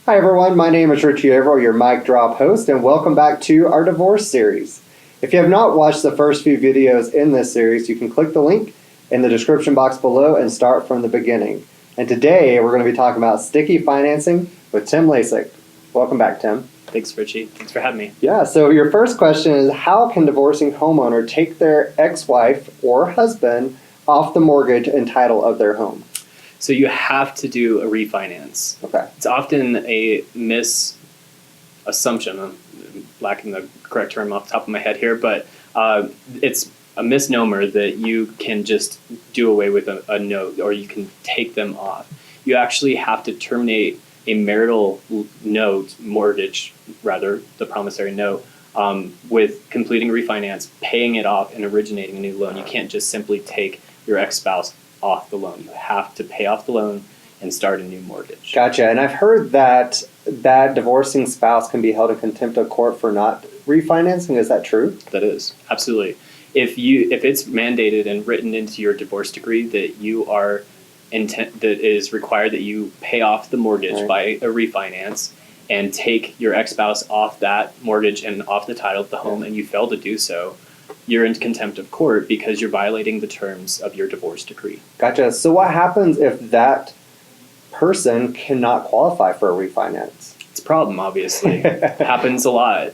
Hi everyone, my name is Richie Averill, your mic drop host, and welcome back to our divorce series. If you have not watched the first few videos in this series, you can click the link in the description box below and start from the beginning. And today we're going to be talking about sticky financing with Tim Lacyk. Welcome back, Tim. Thanks, Richie. Thanks for having me. Yeah, so your first question is, how can divorcing homeowner take their ex-wife or husband off the mortgage and title of their home? So you have to do a refinance. Okay. It's often a misassumption, I'm lacking the correct term off the top of my head here, but it's a misnomer that you can just do away with a note or you can take them off. You actually have to terminate a marital note, mortgage rather, the promissory note, with completing a refinance, paying it off, and originating a new loan. You can't just simply take your ex-spouse off the loan. You have to pay off the loan and start a new mortgage. Gotcha. And I've heard that divorcing spouse can be held in contempt of court for not refinancing. Is that true? That is, absolutely. If it's mandated and written into your divorce decree that you are that it is required that you pay off the mortgage by a refinance and take your ex-spouse off that mortgage and off the title of the home, and you fail to do so, you're in contempt of court because you're violating the terms of your divorce decree. Gotcha. So what happens if that person cannot qualify for a refinance? It's a problem, obviously. Happens a lot.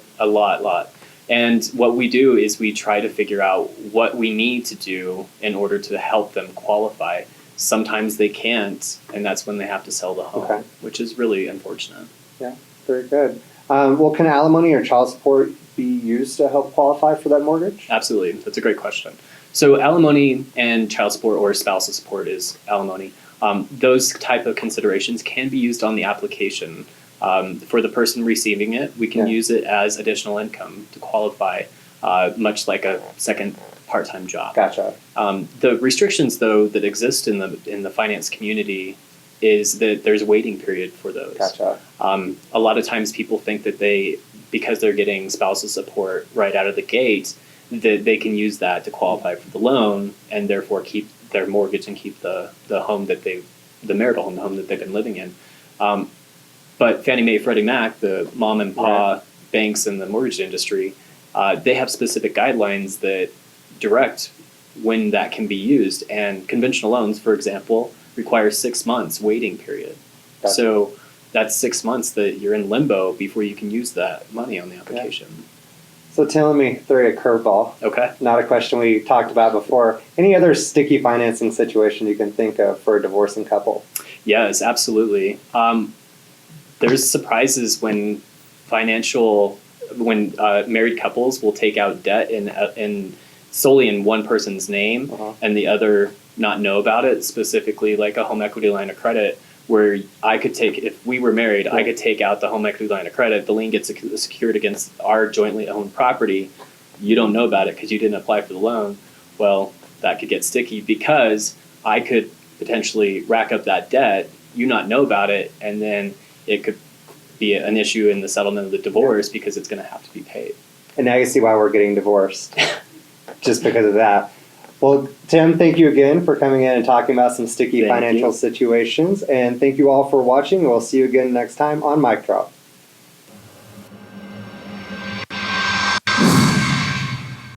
And what we do is we try to figure out what we need to do in order to help them qualify. Sometimes they can't, and that's when they have to sell the home, which is really unfortunate. Yeah, very good. Well, can alimony or child support be used to help qualify for that mortgage? Absolutely. That's a great question. So alimony and child support, or spousal support is alimony, those type of considerations can be used on the application. For the person receiving it, we can use it as additional income to qualify, much like a second part-time job. Gotcha. The restrictions, though, that exist in the finance community is that there's a waiting period for those. Gotcha. A lot of times people think that because they're getting spousal support right out of the gate, that they can use that to qualify for the loan and therefore keep their mortgage and keep the home that the marital home, the home that they've been living in. But Fannie Mae, Freddie Mac, the mom and pa banks in the mortgage industry, they have specific guidelines that direct when that can be used. And conventional loans, for example, require 6 months waiting period. Gotcha. So that's 6 months that you're in limbo before you can use that money on the application. Yeah. So Tim, let me throw you a curveball. Okay. Not a question we talked about before. Any other sticky financing situation you can think of for a divorcing couple? Yes, absolutely. There's surprises when married couples will take out debt in solely in one person's name and the other not know about it, specifically like a home equity line of credit, where I could take, if we were married, I could take out the home equity line of credit, the lien gets secured against our jointly owned property. You don't know about it because you didn't apply for the loan. Well, that could get sticky because I could potentially rack up that debt, you not know about it, and then it could be an issue in the settlement of the divorce because it's going to have to be paid. And now you see why we're getting divorced, just because of that. Well, Tim, thank you again for coming in and talking about some sticky financial situations. And thank you all for watching. We'll see you again next time on Mic Drop.